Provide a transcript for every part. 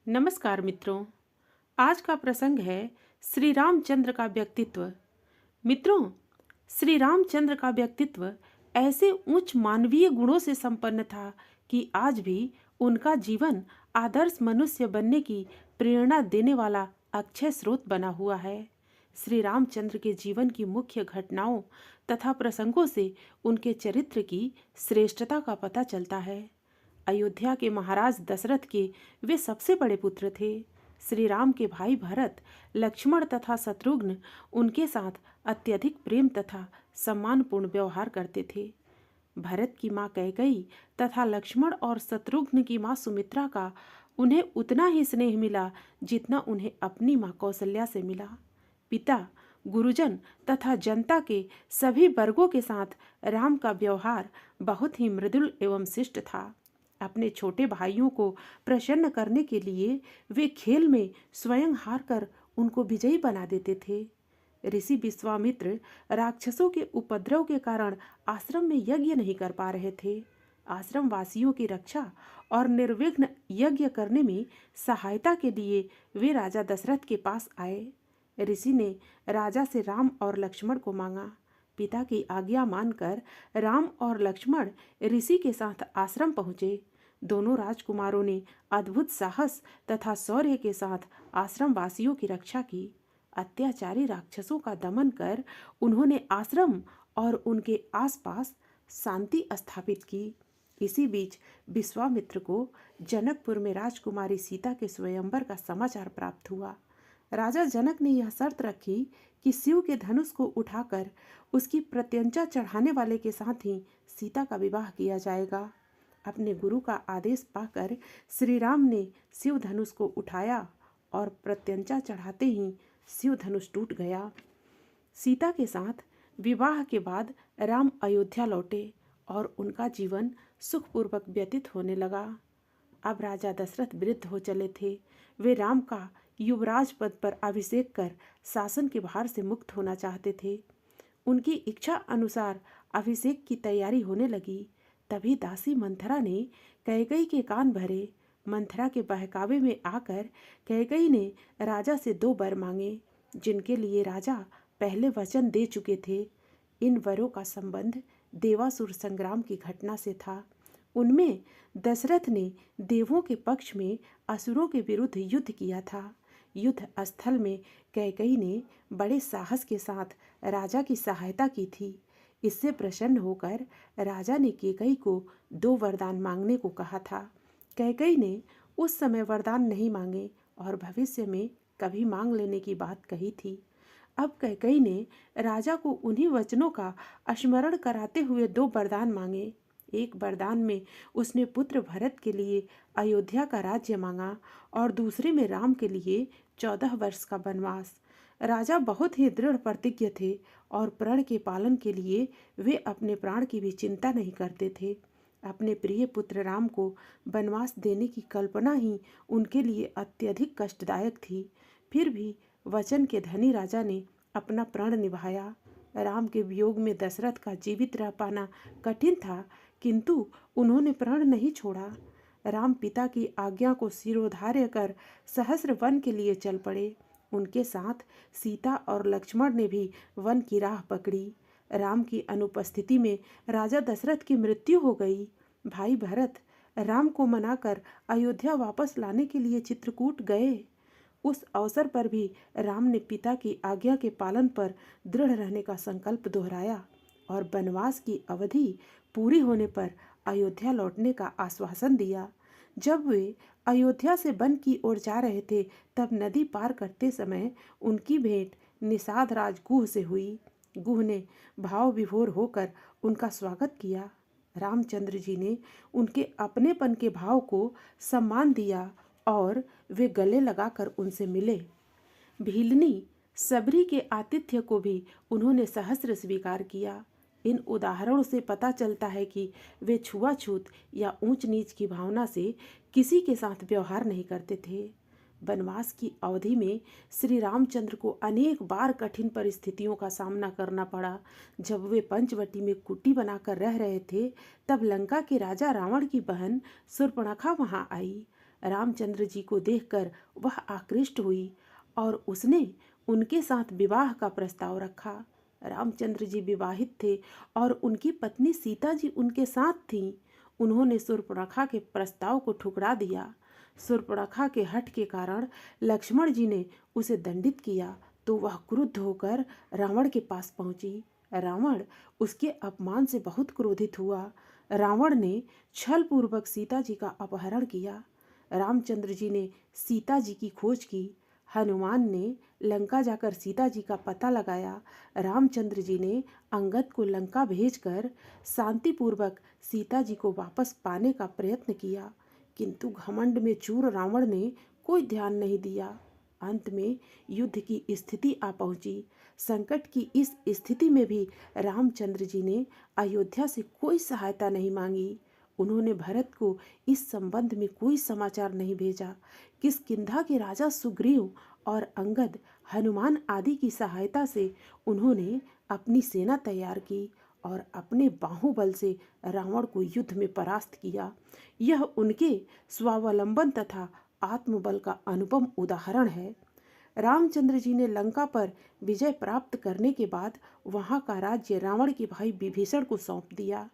नमस्कार मित्रों। आज का प्रसंग है श्री रामचंद्र का व्यक्तित्व। मित्रों, श्री रामचंद्र का व्यक्तित्व ऐसे उच्च मानवीय गुणों से संपन्न था कि आज भी उनका जीवन आदर्श मनुष्य बनने की प्रेरणा देने वाला अक्षय स्रोत बना हुआ है। श्री रामचंद्र के जीवन की मुख्य घटनाओं तथा प्रसंगों से उनके चरित्र की श्रेष्ठता का पता चलता है। अयोध्या के महाराज दशरथ के वे सबसे बड़े पुत्र थे। श्री राम के भाई भरत, लक्ष्मण तथा शत्रुघ्न उनके साथ अत्यधिक प्रेम तथा सम्मानपूर्ण व्यवहार करते थे। भरत की माँ कैकेयी तथा लक्ष्मण और शत्रुघ्न की माँ सुमित्रा का उन्हें उतना ही स्नेह मिला जितना उन्हें अपनी माँ कौशल्या से मिला। पिता, गुरुजन तथा जनता के सभी वर्गों के साथ राम का व्यवहार बहुत ही मृदुल एवं शिष्ट था। अपने छोटे भाइयों को प्रसन्न करने के लिए वे खेल में स्वयं हार कर उनको विजयी बना देते थे। ऋषि विश्वामित्र राक्षसों के उपद्रव के कारण आश्रम में यज्ञ नहीं कर पा रहे थे। आश्रम वासियों की रक्षा और निर्विघ्न यज्ञ करने में सहायता के लिए वे राजा दशरथ के पास आए। ऋषि ने राजा से राम और लक्ष्मण को मांगा। पिता की आज्ञा मानकर राम और लक्ष्मण ऋषि के साथ आश्रम पहुंचे। दोनों राजकुमारों ने अद्भुत साहस तथा शौर्य के साथ आश्रम वासियों की रक्षा की। अत्याचारी राक्षसों का दमन कर उन्होंने आश्रम और उनके आसपास शांति स्थापित की। इसी बीच विश्वामित्र को जनकपुर में राजकुमारी सीता के स्वयंवर का समाचार प्राप्त हुआ। राजा जनक ने यह शर्त रखी कि शिव के धनुष को उठाकर उसकी प्रत्यंचा चढ़ाने वाले के साथ ही सीता का विवाह किया जाएगा। अपने गुरु का आदेश पाकर श्री राम ने शिव धनुष को उठाया और प्रत्यंचा चढ़ाते ही शिव धनुष टूट गया। सीता के साथ विवाह के बाद राम अयोध्या लौटे और उनका जीवन सुखपूर्वक व्यतीत होने लगा। अब राजा दशरथ वृद्ध हो चले थे। वे राम का युवराज पद पर अभिषेक कर शासन के भार से मुक्त होना चाहते थे। उनकी इच्छा अनुसार अभिषेक की तैयारी होने लगी। तभी दासी मंथरा ने कैकेयी के कान भरे। मंथरा के बहकावे में आकर कैकेयी ने राजा से 2 वर मांगे, जिनके लिए राजा पहले वचन दे चुके थे। इन वरों का संबंध देवासुर संग्राम की घटना से था। उनमें दशरथ ने देवों के पक्ष में असुरों के विरुद्ध युद्ध किया था। युद्ध स्थल में कैकेयी ने बड़े साहस के साथ राजा की सहायता की थी। इससे प्रसन्न होकर राजा ने कैकेयी को 2 वरदान मांगने को कहा था। कैकेयी ने उस समय वरदान नहीं मांगे और भविष्य में कभी मांग लेने की बात कही थी। अब कैकेयी ने राजा को उन्हीं वचनों का स्मरण कराते हुए 2 वरदान मांगे। एक वरदान में उसने पुत्र भरत के लिए अयोध्या का राज्य मांगा और दूसरे में राम के लिए 14 वर्ष का वनवास। राजा बहुत ही दृढ़ प्रतिज्ञ थे और प्रण के पालन के लिए वे अपने प्राण की भी चिंता नहीं करते थे। अपने प्रिय पुत्र राम को वनवास देने की कल्पना ही उनके लिए अत्यधिक कष्टदायक थी। फिर भी वचन के धनी राजा ने अपना प्रण निभाया। राम के वियोग में दशरथ का जीवित रह पाना कठिन था, किंतु उन्होंने प्रण नहीं छोड़ा। राम पिता की आज्ञा को शिरोधार्य कर सहस्र वन के लिए चल पड़े। उनके साथ सीता और लक्ष्मण ने भी वन की राह पकड़ी। राम की अनुपस्थिति में राजा दशरथ की मृत्यु हो गई। भाई भरत राम को मनाकर अयोध्या वापस लाने के लिए चित्रकूट गए। उस अवसर पर भी राम ने पिता की आज्ञा के पालन पर दृढ़ रहने का संकल्प दोहराया और वनवास की अवधि पूरी होने पर अयोध्या लौटने का आश्वासन दिया। जब वे अयोध्या से वन की ओर जा रहे थे, तब नदी पार करते समय उनकी भेंट निषाद राज गुह से हुई। गुह ने भाव विभोर होकर उनका स्वागत किया। रामचंद्र जी ने उनके अपनेपन के भाव को सम्मान दिया और वे गले लगाकर उनसे मिले। भीलनी सबरी के आतिथ्य को भी उन्होंने सहस्र स्वीकार किया। इन उदाहरणों से पता चलता है कि वे छुआछूत या ऊंच नीच की भावना से किसी के साथ व्यवहार नहीं करते थे। वनवास की अवधि में श्री रामचंद्र को अनेक बार कठिन परिस्थितियों का सामना करना पड़ा। जब वे पंचवटी में कुटी बनाकर रह रहे थे, तब लंका के राजा रावण की बहन शूर्पणखा वहां आई। रामचंद्र जी को देखकर वह आकृष्ट हुई और उसने उनके साथ विवाह का प्रस्ताव रखा। रामचंद्र जी विवाहित थे और उनकी पत्नी सीता जी उनके साथ थीं। उन्होंने शूर्पणखा के प्रस्ताव को ठुकरा दिया। शूर्पणखा के हठ के कारण लक्ष्मण जी ने उसे दंडित किया तो वह क्रुद्ध होकर रावण के पास पहुंची। रावण उसके अपमान से बहुत क्रोधित हुआ। रावण ने छल पूर्वक सीता जी का अपहरण किया। रामचंद्र जी ने सीता जी की खोज की। हनुमान ने लंका जाकर सीता जी का पता लगाया। रामचंद्र जी ने अंगद को लंका भेजकर शांतिपूर्वक सीता जी को वापस पाने का प्रयत्न किया, किंतु घमंड में चूर रावण ने कोई ध्यान नहीं दिया। अंत में युद्ध की स्थिति आ पहुंची। संकट की इस स्थिति में भी रामचंद्र जी ने अयोध्या से कोई सहायता नहीं मांगी। उन्होंने भरत को इस संबंध में कोई समाचार नहीं भेजा। किष्किंधा के राजा सुग्रीव और अंगद, हनुमान आदि की सहायता से उन्होंने अपनी सेना तैयार की और अपने बाहुबल से रावण को युद्ध में परास्त किया। यह उनके स्वावलंबन तथा आत्मबल का अनुपम उदाहरण है। रामचंद्र जी ने लंका पर विजय प्राप्त करने के बाद वहां का राज्य रावण के भाई विभीषण को सौंप दिया।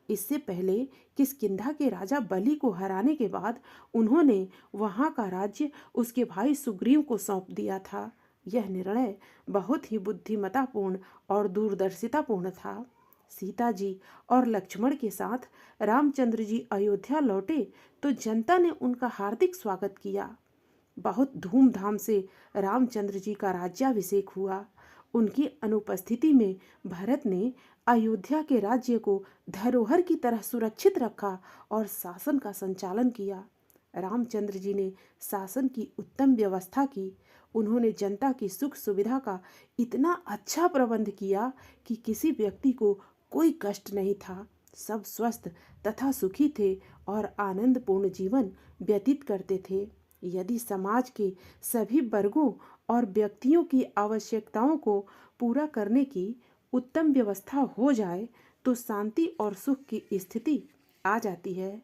इससे पहले किष्किंधा के राजा बलि को हराने के बाद उन्होंने वहां का राज्य उसके भाई सुग्रीव को सौंप दिया था। यह निर्णय बहुत ही बुद्धिमत्तापूर्ण और दूरदर्शितापूर्ण था। सीता जी और लक्ष्मण के साथ रामचंद्र जी अयोध्या लौटे तो जनता ने उनका हार्दिक स्वागत किया। बहुत धूमधाम से रामचंद्र जी का राज्याभिषेक हुआ। उनकी अनुपस्थिति में भरत ने अयोध्या के राज्य को धरोहर की तरह सुरक्षित रखा और शासन का संचालन किया। रामचंद्र जी ने शासन की उत्तम व्यवस्था की। उन्होंने जनता की सुख सुविधा का इतना अच्छा प्रबंध किया कि किसी व्यक्ति को कोई कष्ट नहीं था। सब स्वस्थ तथा सुखी थे और आनंदपूर्ण जीवन व्यतीत करते थे। यदि समाज के सभी वर्गों और व्यक्तियों की आवश्यकताओं को पूरा करने की उत्तम व्यवस्था हो जाए तो शांति और सुख की स्थिति आ जाती है।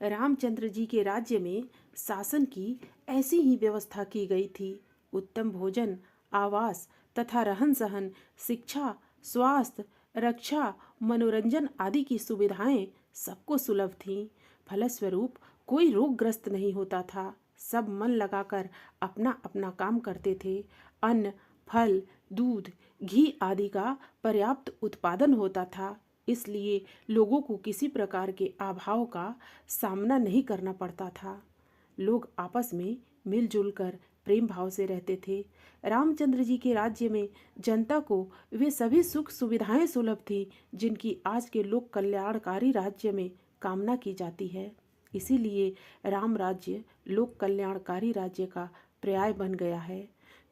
रामचंद्र जी के राज्य में शासन की ऐसी ही व्यवस्था की गई थी। उत्तम भोजन, आवास तथा रहन सहन, शिक्षा, स्वास्थ्य, रक्षा, मनोरंजन आदि की सुविधाएं सबको सुलभ थीं। फलस्वरूप कोई रोगग्रस्त नहीं होता था। सब मन लगाकर अपना अपना काम करते थे। अन्न, फल, दूध, घी आदि का पर्याप्त उत्पादन होता था। इसलिए लोगों को किसी प्रकार के अभाव का सामना नहीं करना पड़ता था। लोग आपस में मिलजुल कर प्रेम भाव से रहते थे। रामचंद्र जी के राज्य में जनता को वे सभी सुख सुविधाएं सुलभ थी जिनकी आज के लोक कल्याणकारी राज्य में कामना की जाती है। इसीलिए राम राज्य लोक कल्याणकारी राज्य का पर्याय बन गया है।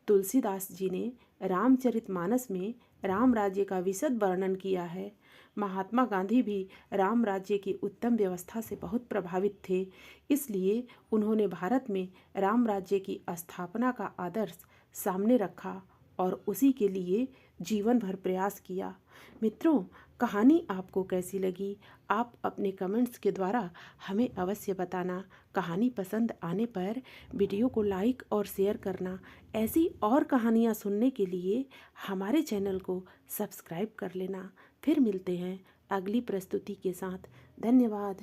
तुलसीदास जी ने रामचरितमानस में राम राज्य का विशद वर्णन किया है। महात्मा गांधी भी राम राज्य की उत्तम व्यवस्था से बहुत प्रभावित थे। इसलिए उन्होंने भारत में राम राज्य की स्थापना का आदर्श सामने रखा और उसी के लिए जीवन भर प्रयास किया। मित्रों, कहानी आपको कैसी लगी? आप अपने कमेंट्स के द्वारा हमें अवश्य बताना। कहानी पसंद आने पर वीडियो को लाइक और शेयर करना। ऐसी और कहानियाँ सुनने के लिए हमारे चैनल को सब्सक्राइब कर लेना। फिर मिलते हैं अगली प्रस्तुति के साथ। धन्यवाद।